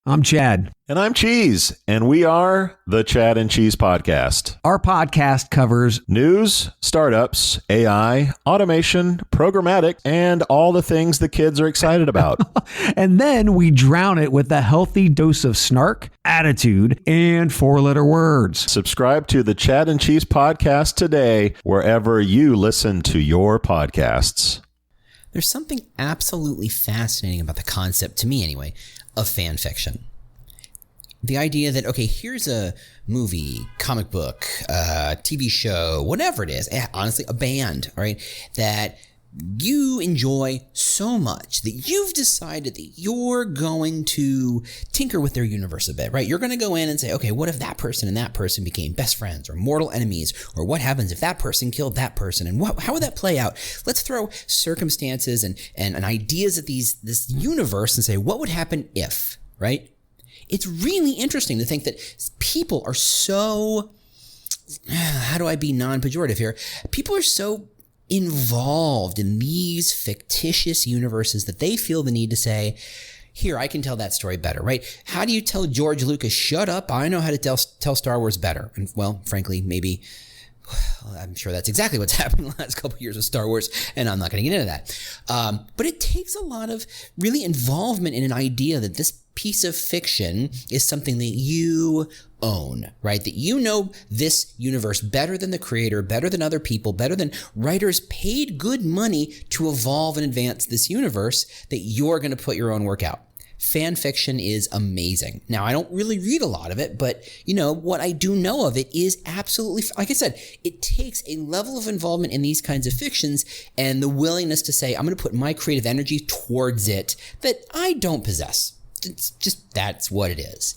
I'm Chad. And I'm Cheese, and we are the Chad and Cheese Podcast. Our podcast covers news, startups, AI, automation, programmatic, and all the things the kids are excited about. and then we drown it with a healthy dose of snark, attitude, and four-letter words. Subscribe to the Chad and Cheese Podcast today, wherever you listen to your podcasts. There's something absolutely fascinating about the concept, to me anyway, of fan fiction. The idea that, okay, here's a movie, comic book, TV show, whatever it is, honestly, a band, right, that you enjoy so much that you've decided that you're going to tinker with their universe a bit, right? You're going to go in and say, okay, what if that person and that person became best friends or mortal enemies? Or what happens if that person killed that person? And how would that play out? Let's throw circumstances and ideas at this universe and say, what would happen if, right? It's really interesting to think that people are so, how do I be non-pejorative here? People are so involved in these fictitious universes that they feel the need to say, here, I can tell that story better, right? How do you tell George Lucas, shut up, I know how to tell Star Wars better? And well, frankly, maybe, I'm sure that's exactly what's happened in the last couple of years with Star Wars, and I'm not going to get into that. But it takes a lot of really involvement in an idea that this piece of fiction is something that you own, right? That you know this universe better than the creator, better than other people, better than writers paid good money to evolve and advance this universe, that you're going to put your own work out. Fan fiction is amazing. Now, I don't really read a lot of it, but you know, what I do know of it is absolutely, like I said, it takes a level of involvement in these kinds of fictions and the willingness to say, I'm going to put my creative energy towards it that I don't possess. It's just, that's what it is.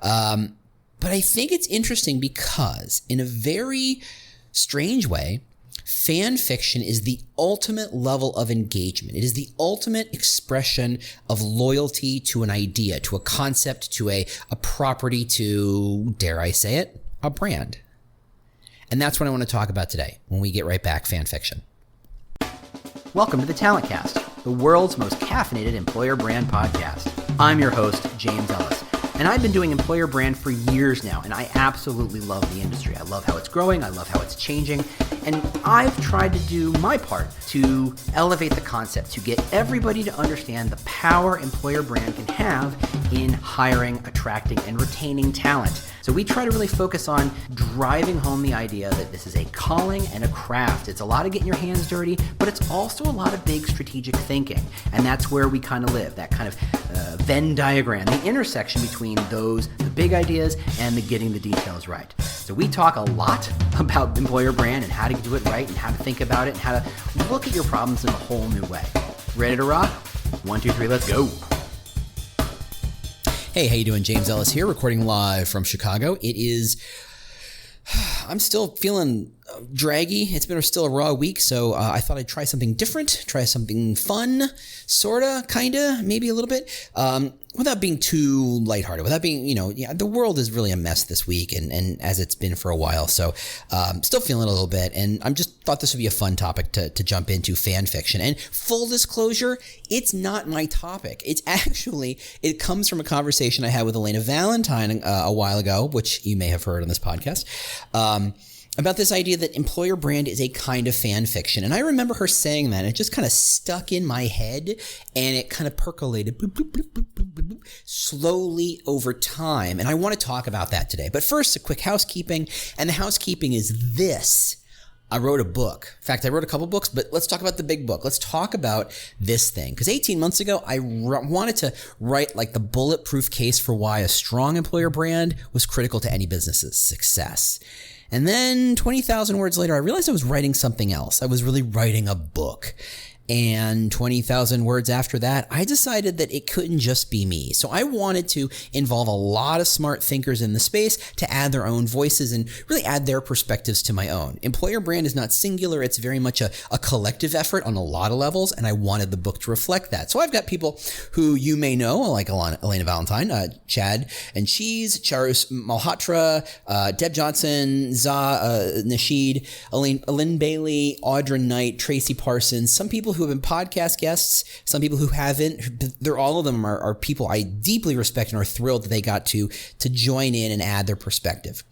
But I think it's interesting because in a very strange way, fan fiction is the ultimate level of engagement. It is the ultimate expression of loyalty to an idea, to a concept, to a property, to, dare I say it, a brand. And that's what I want to talk about today when we get right back, fan fiction. Welcome to the Talent Cast, the world's most caffeinated employer brand podcast. I'm your host, James Ellis, and I've been doing employer brand for years now, and I absolutely love the industry. I love how it's growing, I love how it's changing, and I've tried to do my part to elevate the concept, to get everybody to understand the power employer brand can have in hiring, attracting, and retaining talent. So we try to really focus on driving home the idea that this is a calling and a craft. It's a lot of getting your hands dirty, but it's also a lot of big strategic thinking. And that's where we kind of live, that kind of Venn diagram, the intersection between those, the big ideas, and the getting the details right. So we talk a lot about employer brand and how to do it right and how to think about it and how to look at your problems in a whole new way. Ready to rock? 1, 2, 3, let's go. Hey, how you doing? James Ellis here, recording live from Chicago. I'm still feeling draggy. It's been still a raw week, so I thought I'd try something different, try something fun, sorta, kinda, maybe a little bit, without being too lighthearted, without being, the world is really a mess this week, and as it's been for a while, so still feeling it a little bit, and I'm just thought this would be a fun topic to jump into, fan fiction. And full disclosure, it's not my topic. It comes from a conversation I had with Elena Valentine a while ago, which you may have heard on this podcast, about this idea that employer brand is a kind of fan fiction. And I remember her saying that, and it just kind of stuck in my head, and it kind of percolated slowly over time. And I want to talk about that today. But first, a quick housekeeping, and the housekeeping is this. I wrote a book. In fact, I wrote a couple books, but let's talk about the big book. Let's talk about this thing. Because 18 months ago, I wanted to write like the bulletproof case for why a strong employer brand was critical to any business's success. And then 20,000 words later, I realized I was writing something else. I was really writing a book. And 20,000 words after that, I decided that it couldn't just be me. So I wanted to involve a lot of smart thinkers in the space to add their own voices and really add their perspectives to my own. Employer brand is not singular. It's very much a collective effort on a lot of levels, and I wanted the book to reflect that. So I've got people who you may know, like Elena Valentine, Chad and Cheese, Charus Malhotra, Deb Johnson, Nasheed, Aline Bailey, Audra Knight, Tracy Parsons, some people who have been podcast guests, some people who haven't. They're all of them are people I deeply respect and are thrilled that they got to join in and add their perspective.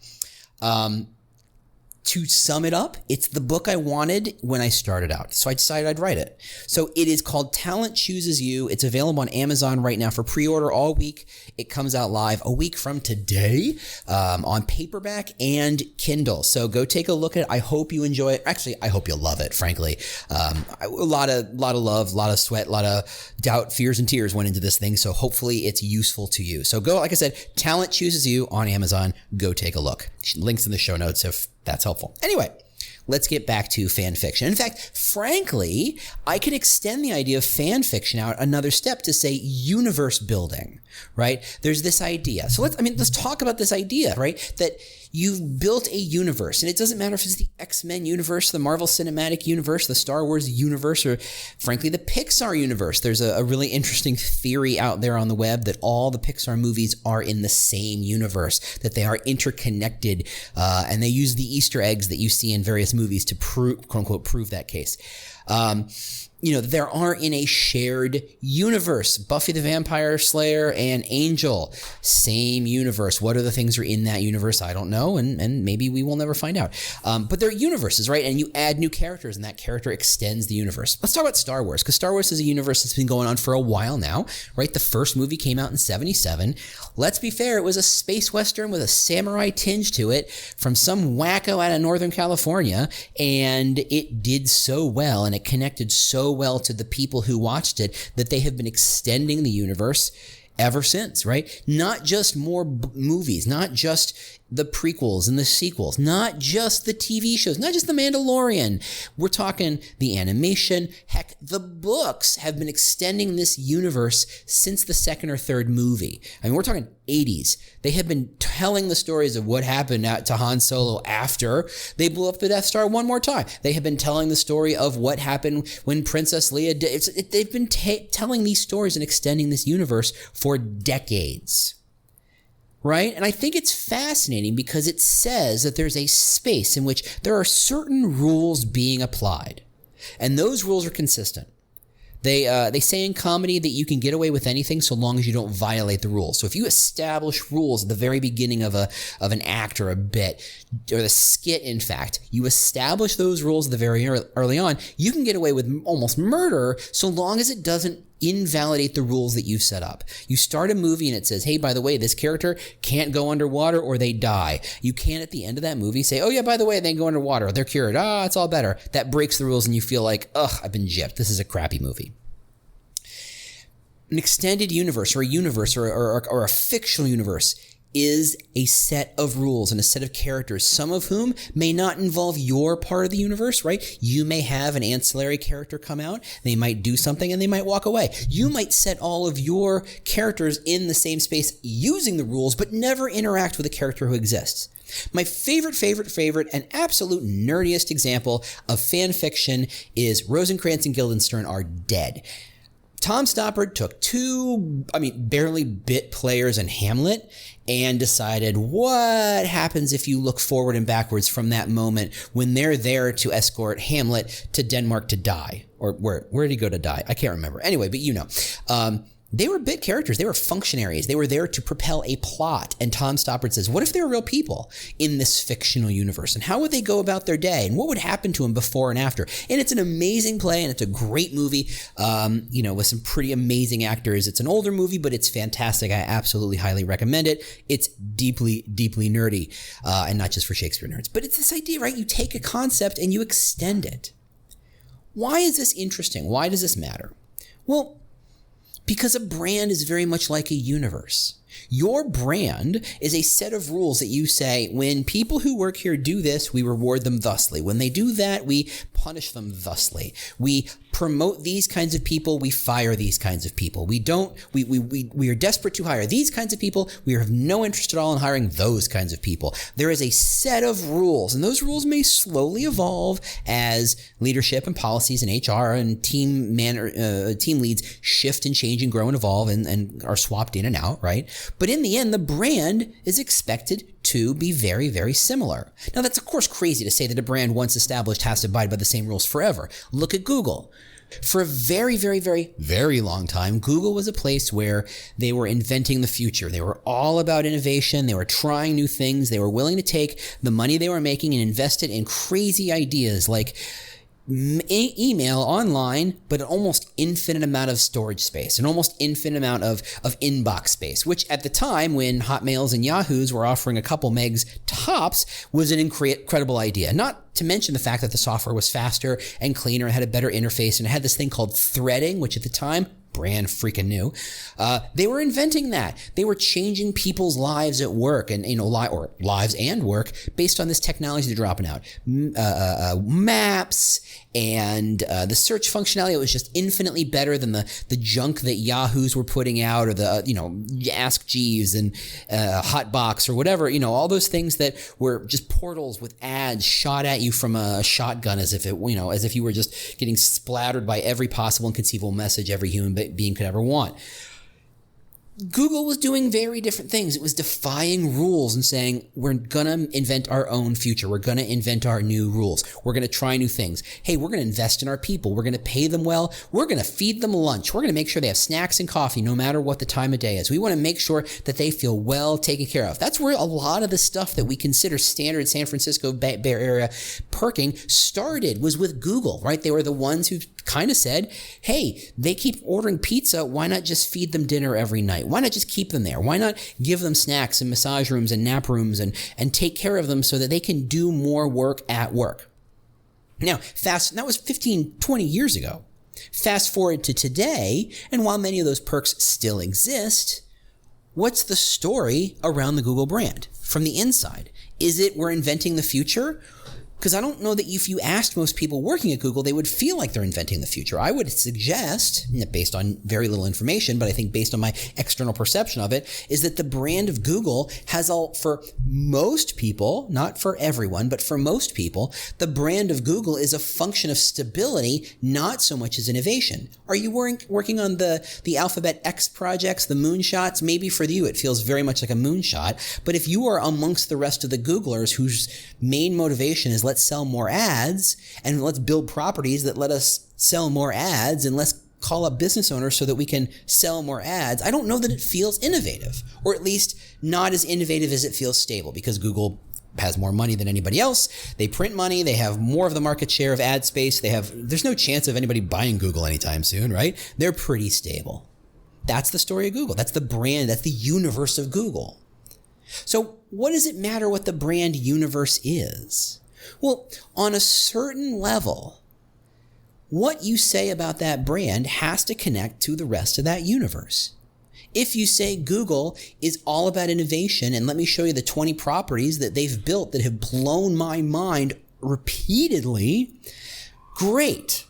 To sum it up, it's the book I wanted when I started out. So I decided I'd write it. So it is called Talent Chooses You. It's available on Amazon right now for pre-order all week. It comes out live a week from today on paperback and Kindle. So go take a look at it. I hope you enjoy it. Actually, I hope you'll love it, frankly. A lot of love, a lot of sweat, a lot of doubt, fears, and tears went into this thing. So hopefully it's useful to you. So go, like I said, Talent Chooses You on Amazon. Go take a look. Links in the show notes if that's helpful. Anyway, let's get back to fan fiction. In fact, frankly, I can extend the idea of fan fiction out another step to say universe building, right? There's this idea. So let's talk about this idea, right? That you've built a universe, and it doesn't matter if it's the X-Men universe, the Marvel Cinematic Universe, the Star Wars universe, or frankly, the Pixar universe. There's a really interesting theory out there on the web that all the Pixar movies are in the same universe, that they are interconnected, and they use the Easter eggs that you see in various movies to prove, quote unquote, prove that case. There are in a shared universe. Buffy the Vampire Slayer and Angel, same universe. What other things are in that universe? I don't know, and maybe we will never find out. But they're universes, right? And you add new characters, and that character extends the universe. Let's talk about Star Wars, because Star Wars is a universe that's been going on for a while now, right? The first movie came out in 1977. Let's be fair, it was a space western with a samurai tinge to it from some wacko out of Northern California, and it did so well, and it connected so well to the people who watched it that they have been extending the universe ever since, right? Not just more movies, not just the prequels and the sequels, not just the TV shows, not just The Mandalorian. We're talking the animation. Heck, the books have been extending this universe since the second or third movie. I mean, we're talking 80s. They have been telling the stories of what happened to Han Solo after they blew up the Death Star one more time. They have been telling the story of what happened when Princess Leia did. They've been telling these stories and extending this universe for decades. Right? And I think it's fascinating because it says that there's a space in which there are certain rules being applied. And those rules are consistent. They say in comedy that you can get away with anything so long as you don't violate the rules. So if you establish rules at the very beginning of an act or a bit, or the skit, in fact, you establish those rules at the very early on, you can get away with almost murder so long as it doesn't invalidate the rules that you've set up. You start a movie and it says, hey, by the way, this character can't go underwater or they die. You can't at the end of that movie say, oh yeah, by the way, they go underwater, they're cured, it's all better. That breaks the rules and you feel like, I've been gypped. This is a crappy movie. An extended universe or a fictional universe is a set of rules and a set of characters, some of whom may not involve your part of the universe, right? You may have an ancillary character come out, they might do something and they might walk away. You might set all of your characters in the same space using the rules, but never interact with a character who exists. My favorite, and absolute nerdiest example of fan fiction is Rosencrantz and Guildenstern Are Dead. Tom Stoppard took barely bit players in Hamlet and decided what happens if you look forward and backwards from that moment when they're there to escort Hamlet to Denmark to die. Or where did he go to die? I can't remember. Anyway, but you know. They were bit characters. They were functionaries. They were there to propel a plot. And Tom Stoppard says, what if they were real people in this fictional universe? And how would they go about their day? And what would happen to them before and after? And it's an amazing play, and it's a great movie, with some pretty amazing actors. It's an older movie, but it's fantastic. I absolutely highly recommend it. It's deeply, deeply nerdy, and not just for Shakespeare nerds. But it's this idea, right? You take a concept and you extend it. Why is this interesting? Why does this matter? Well, because a brand is very much like a universe. Your brand is a set of rules that you say, when people who work here do this, we reward them thusly. When they do that, we punish them thusly. We promote these kinds of people, we fire these kinds of people. We are desperate to hire these kinds of people. We have no interest at all in hiring those kinds of people. There is a set of rules, and those rules may slowly evolve as leadership and policies and HR and team leads shift and change and grow and evolve and are swapped in and out, right? But in the end, the brand is expected to be very, very similar. Now, that's of course crazy to say that a brand once established has to abide by the same rules forever. Look at Google. For a very, very, very, very long time, Google was a place where they were inventing the future. They were all about innovation. They were trying new things. They were willing to take the money they were making and invest it in crazy ideas like email online, but an almost infinite amount of storage space, an almost infinite amount of inbox space, which at the time when Hotmails and Yahoos were offering a couple megs tops was an incredible idea. Not to mention the fact that the software was faster and cleaner and had a better interface and it had this thing called threading, which at the time, brand freaking new. They were inventing that. They were changing people's lives at work and, or lives and work based on this technology they're dropping out. Maps and the search functionality was just infinitely better than the junk that Yahoos were putting out, or the Ask Jeeves and Hotbox or whatever, all those things that were just portals with ads shot at you from a shotgun as if you were just getting splattered by every possible and conceivable message every human being could ever want. Google was doing very different things. It was defying rules and saying, we're going to invent our own future. We're going to invent our new rules. We're going to try new things. Hey, we're going to invest in our people. We're going to pay them well. We're going to feed them lunch. We're going to make sure they have snacks and coffee no matter what the time of day is. We want to make sure that they feel well taken care of. That's where a lot of the stuff that we consider standard San Francisco Bay Area perking started, was with Google, right? They were the ones who kind of said, hey, they keep ordering pizza. Why not just feed them dinner every night? Why not just keep them there? Why not give them snacks and massage rooms and nap rooms and take care of them so that they can do more work at work? Now, that was 15, 20 years ago. Fast forward to today, and while many of those perks still exist, what's the story around the Google brand from the inside? Is it we're inventing the future? Because I don't know that if you asked most people working at Google, they would feel like they're inventing the future. I would suggest, based on very little information, but I think based on my external perception of it, is that the brand of Google has for most people, not for everyone, but for most people, the brand of Google is a function of stability, not so much as innovation. Are you working on the Alphabet X projects, the moonshots? Maybe for you it feels very much like a moonshot, but if you are amongst the rest of the Googlers whose main motivation is let's sell more ads and let's build properties that let us sell more ads and let's call up business owners so that we can sell more ads, I don't know that it feels innovative, or at least not as innovative as it feels stable, because Google has more money than anybody else. They print money. They have more of the market share of ad space. There's no chance of anybody buying Google anytime soon, right? They're pretty stable. That's the story of Google. That's the brand. That's the universe of Google. So what does it matter what the brand universe is? Well, on a certain level, what you say about that brand has to connect to the rest of that universe. If you say Google is all about innovation, and let me show you the 20 properties that they've built that have blown my mind repeatedly, great.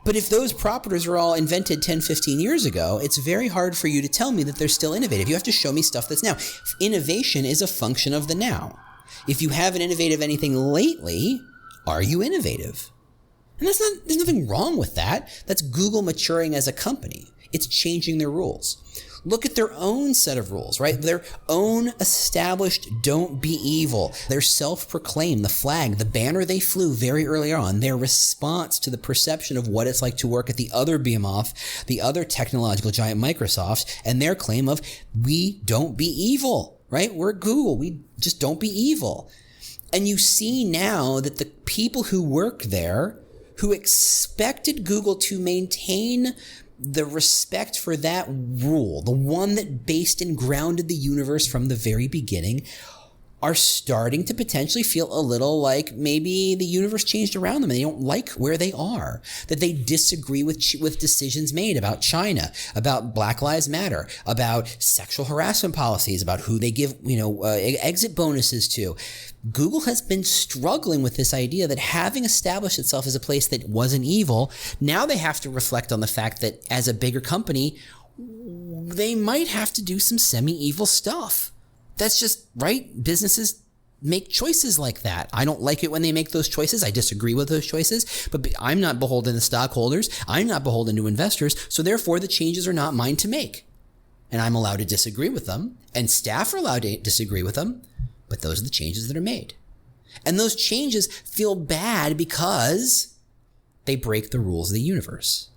But if those properties were all invented 10, 15 years ago, it's very hard for you to tell me that they're still innovative. You have to show me stuff that's now. Innovation is a function of the now. If you haven't innovated anything lately, are you innovative? And there's nothing wrong with that. That's Google maturing as a company. It's changing their rules. Look at their own set of rules, right? Their own established don't be evil. Their self-proclaimed, the flag, the banner they flew very early on, their response to the perception of what it's like to work at the other behemoth, the other technological giant Microsoft, and their claim of we don't be evil, right? We're Google. We just don't be evil. And you see now that the people who work there, who expected Google to maintain the respect for that rule, the one that based and grounded the universe from the very beginning, are starting to potentially feel a little like maybe the universe changed around them and they don't like where they are, that they disagree with decisions made about China, about Black Lives Matter, about sexual harassment policies, about who they give, exit bonuses to. Google has been struggling with this idea that having established itself as a place that wasn't evil, now they have to reflect on the fact that as a bigger company, they might have to do some semi-evil stuff. That's just right. Businesses make choices like that. I don't like it when they make those choices. I disagree with those choices, but I'm not beholden to stockholders. I'm not beholden to investors. So therefore the changes are not mine to make. And I'm allowed to disagree with them, and staff are allowed to disagree with them, but those are the changes that are made. And those changes feel bad because they break the rules of the universe.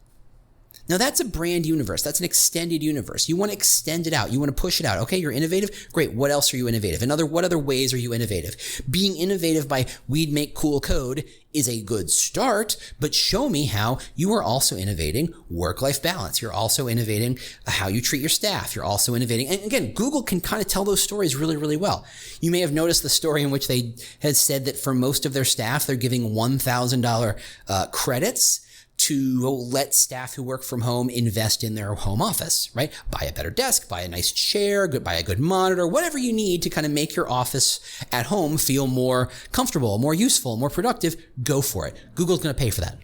Now that's a brand universe. That's an extended universe. You want to extend it out. You want to push it out. Okay, you're innovative. Great. What else are you innovative? What other ways are you innovative? Being innovative by we'd make cool code is a good start, but show me how you are also innovating work-life balance. You're also innovating how you treat your staff. You're also innovating. And again, Google can kind of tell those stories really, really well. You may have noticed the story in which they had said that for most of their staff, they're giving $1,000 credits to let staff who work from home invest in their home office, right? Buy a better desk, buy a nice chair, buy a good monitor, whatever you need to kind of make your office at home feel more comfortable, more useful, more productive, go for it. Google's going to pay for that.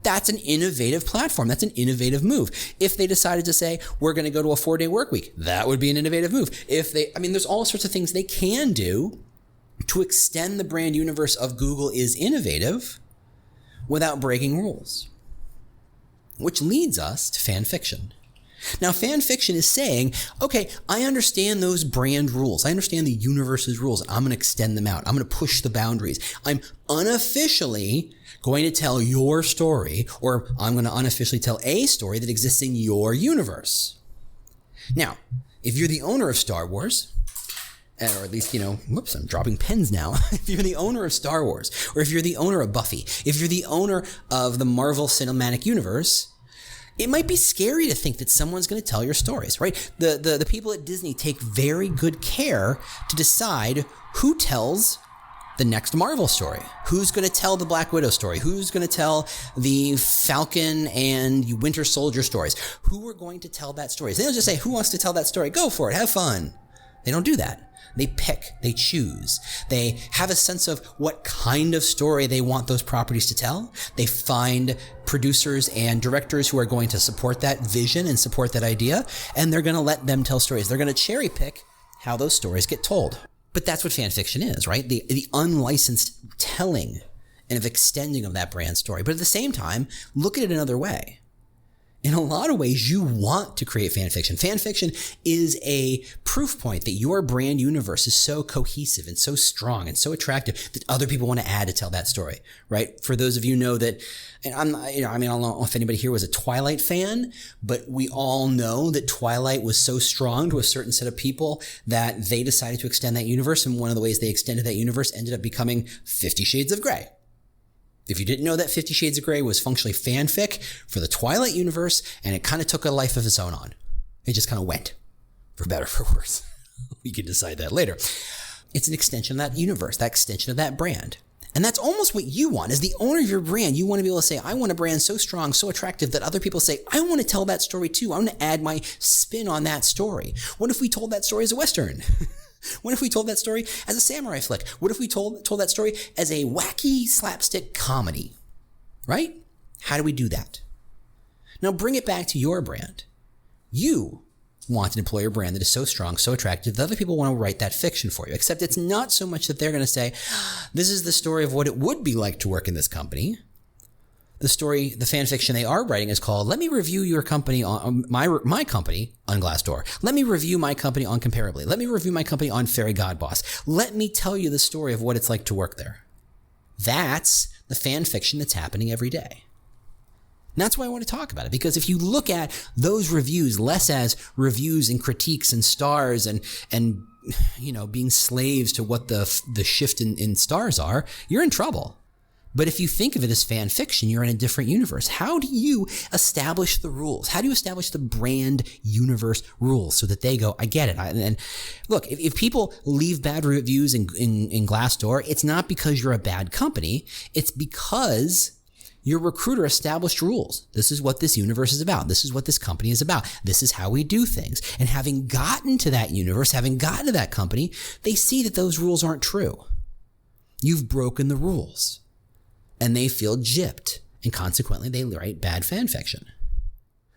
That's an innovative platform. That's an innovative move. If they decided to say, we're going to go to a 4-day work week, that would be an innovative move. There's all sorts of things they can do to extend the brand universe of Google is innovative without breaking rules. Which leads us to fan fiction. Now, fan fiction is saying, okay, I understand those brand rules. I understand the universe's rules. I'm going to extend them out. I'm going to push the boundaries. I'm unofficially going to tell your story, or I'm going to unofficially tell a story that exists in your universe. Now, if you're the owner of Star Wars, or at least, whoops, I'm dropping pens now. If you're the owner of Star Wars, or if you're the owner of Buffy, if you're the owner of the Marvel Cinematic Universe, it might be scary to think that someone's going to tell your stories, right? The people at Disney take very good care to decide who tells the next Marvel story. Who's going to tell the Black Widow story? Who's going to tell the Falcon and Winter Soldier stories? Who are going to tell that story? They don't just say, who wants to tell that story? Go for it. Have fun. They don't do that. They pick, they choose. They have a sense of what kind of story they want those properties to tell. They find producers and directors who are going to support that vision and support that idea, and they're going to let them tell stories. They're going to cherry pick how those stories get told. But that's what fan fiction is, right? The unlicensed telling and of extending of that brand story. But at the same time, look at it another way. In a lot of ways, you want to create fan fiction. Fan fiction is a proof point that your brand universe is so cohesive and so strong and so attractive that other people want to add to tell that story, right? For those of you know that, and I don't know if anybody here was a Twilight fan, but we all know that Twilight was so strong to a certain set of people that they decided to extend that universe. And one of the ways they extended that universe ended up becoming 50 Shades of Grey. If you didn't know that 50 Shades of Grey was functionally fanfic for the Twilight universe, and it kind of took a life of its own on. It just kind of went, for better or for worse. We can decide that later. It's an extension of that universe, that extension of that brand. And that's almost what you want. As the owner of your brand, you want to be able to say, I want a brand so strong, so attractive that other people say, I want to tell that story too. I want to add my spin on that story. What if we told that story as a Western? What if we told that story as a samurai flick? What if we told that story as a wacky slapstick comedy? Right? How do we do that? Now bring it back to your brand. You want an employer brand that is so strong, so attractive that other people want to write that fiction for you. Except it's not so much that they're going to say, this is the story of what it would be like to work in this company. The story, the fan fiction they are writing is called, let me review your company on my company on Glassdoor. Let me review my company on Comparably. Let me review my company on Fairy Godboss. Let me tell you the story of what it's like to work there. That's the fan fiction that's happening every day. And that's why I want to talk about it, because if you look at those reviews less as reviews and critiques and stars and being slaves to what the shift in stars are, you're in trouble. But if you think of it as fan fiction, you're in a different universe. How do you establish the rules? How do you establish the brand universe rules so that they go, I get it. And look, if people leave bad reviews in Glassdoor, it's not because you're a bad company. It's because your recruiter established rules. This is what this universe is about. This is what this company is about. This is how we do things. And having gotten to that universe, having gotten to that company, they see that those rules aren't true. You've broken the rules. And they feel gypped, and consequently they write bad fan fiction.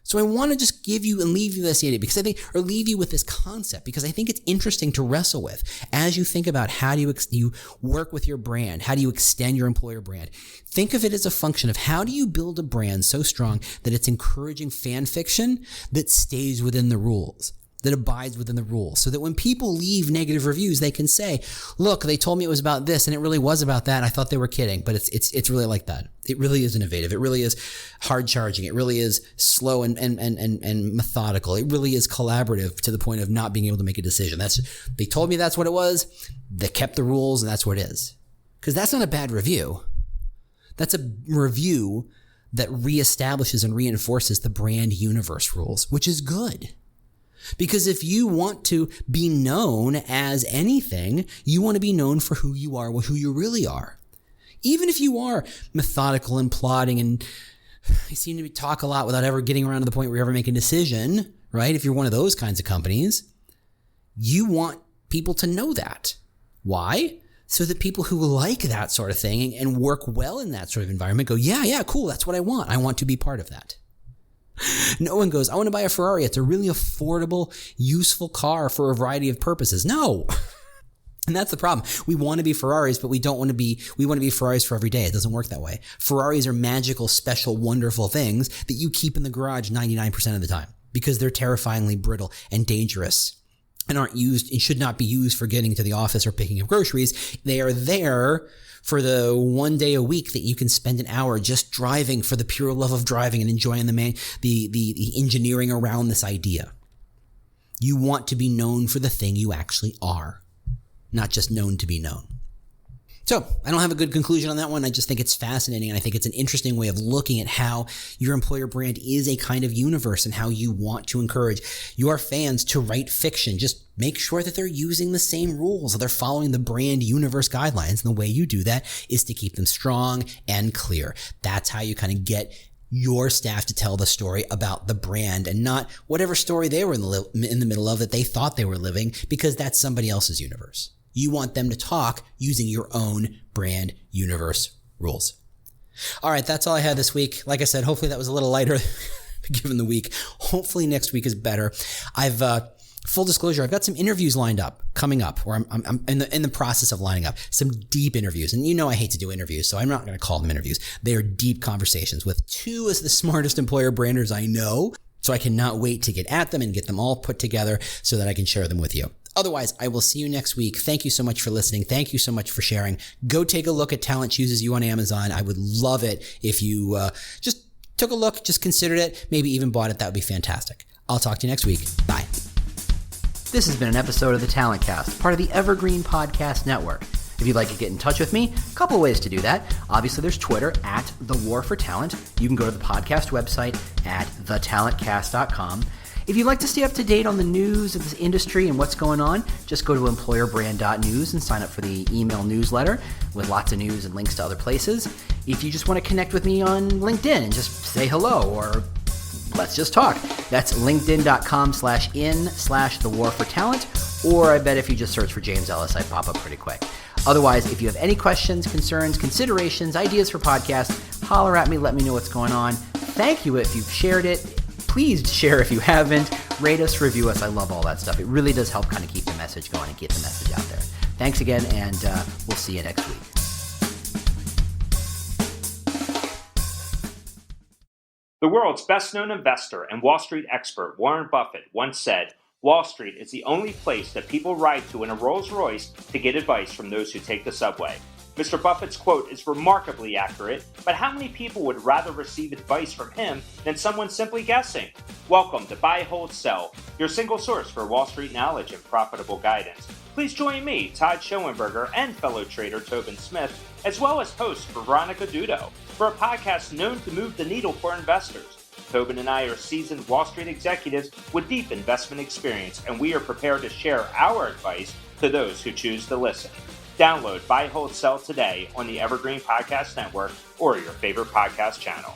So I want to just give you and leave you this idea because I think, or leave you with this concept because I think it's interesting to wrestle with as you think about how do you work with your brand, how do you extend your employer brand. Think of it as a function of how do you build a brand so strong that it's encouraging fan fiction that stays within the rules. that abides within the rules, so that when people leave negative reviews, they can say, look, they told me it was about this and it really was about that. I thought they were kidding, but it's really like that. It really is innovative. It really is hard charging. It really is slow and methodical. It really is collaborative to the point of not being able to make a decision. They told me that's what it was. They kept the rules and that's what it is. Because that's not a bad review. That's a review that reestablishes and reinforces the brand universe rules, which is good. Because if you want to be known as anything, you want to be known for who you are, who you really are. Even if you are methodical and plotting and you seem to talk a lot without ever getting around to the point where you ever make a decision, right? If you're one of those kinds of companies, you want people to know that. Why? So that people who like that sort of thing and work well in that sort of environment go, yeah, cool, that's what I want. I want to be part of that. No one goes, I want to buy a Ferrari. It's a really affordable, useful car for a variety of purposes. No. And that's the problem. We want to be Ferraris, but we want to be Ferraris for every day. It doesn't work that way. Ferraris are magical, special, wonderful things that you keep in the garage 99% of the time because they're terrifyingly brittle and dangerous and aren't used and should not be used for getting to the office or picking up groceries. They are there for the one day a week that you can spend an hour just driving for the pure love of driving and enjoying the engineering around this idea. You want to be known for the thing you actually are, not just known to be known. So I don't have a good conclusion on that one. I just think it's fascinating, and I think it's an interesting way of looking at how your employer brand is a kind of universe and how you want to encourage your fans to write fiction. Just make sure that they're using the same rules, that they're following the brand universe guidelines. And the way you do that is to keep them strong and clear. That's how you kind of get your staff to tell the story about the brand and not whatever story they were in the middle of that they thought they were living, because that's somebody else's universe. You want them to talk using your own brand universe rules. All right, that's all I had this week. Like I said, hopefully that was a little lighter given the week. Hopefully next week is better. Full disclosure, I've got some interviews lined up coming up, or I'm in the process of lining up some deep interviews. And you know I hate to do interviews, so I'm not going to call them interviews. They are deep conversations with two of the smartest employer branders I know. So I cannot wait to get at them and get them all put together so that I can share them with you. Otherwise, I will see you next week. Thank you so much for listening. Thank you so much for sharing. Go take a look at Talent Chooses You on Amazon. I would love it if you just took a look, just considered it, maybe even bought it. That would be fantastic. I'll talk to you next week. Bye. This has been an episode of the Talent Cast, part of the Evergreen Podcast Network. If you'd like to get in touch with me, a couple of ways to do that. Obviously, there's Twitter at The War for Talent. You can go to the podcast website at thetalentcast.com. If you'd like to stay up to date on the news of this industry and what's going on, just go to employerbrand.news and sign up for the email newsletter with lots of news and links to other places. If you just want to connect with me on LinkedIn and just say hello or let's just talk, that's linkedin.com/in/thewarfortalent, or I bet if you just search for James Ellis, I pop up pretty quick. Otherwise, if you have any questions, concerns, considerations, ideas for podcasts, holler at me, let me know what's going on. Thank you if you've shared it. Please share if you haven't. Rate us, review us. I love all that stuff. It really does help kind of keep the message going and get the message out there. Thanks again, and we'll see you next week. The world's best-known investor and Wall Street expert, Warren Buffett, once said, "Wall Street is the only place that people ride to in a Rolls-Royce to get advice from those who take the subway." Mr. Buffett's quote is remarkably accurate, but how many people would rather receive advice from him than someone simply guessing? Welcome to Buy, Hold, Sell, your single source for Wall Street knowledge and profitable guidance. Please join me, Todd Schoenberger, and fellow trader Tobin Smith, as well as host Veronica Dudo, for a podcast known to move the needle for investors. Tobin and I are seasoned Wall Street executives with deep investment experience, and we are prepared to share our advice to those who choose to listen. Download Buy, Hold, Sell today on the Evergreen Podcast Network or your favorite podcast channel.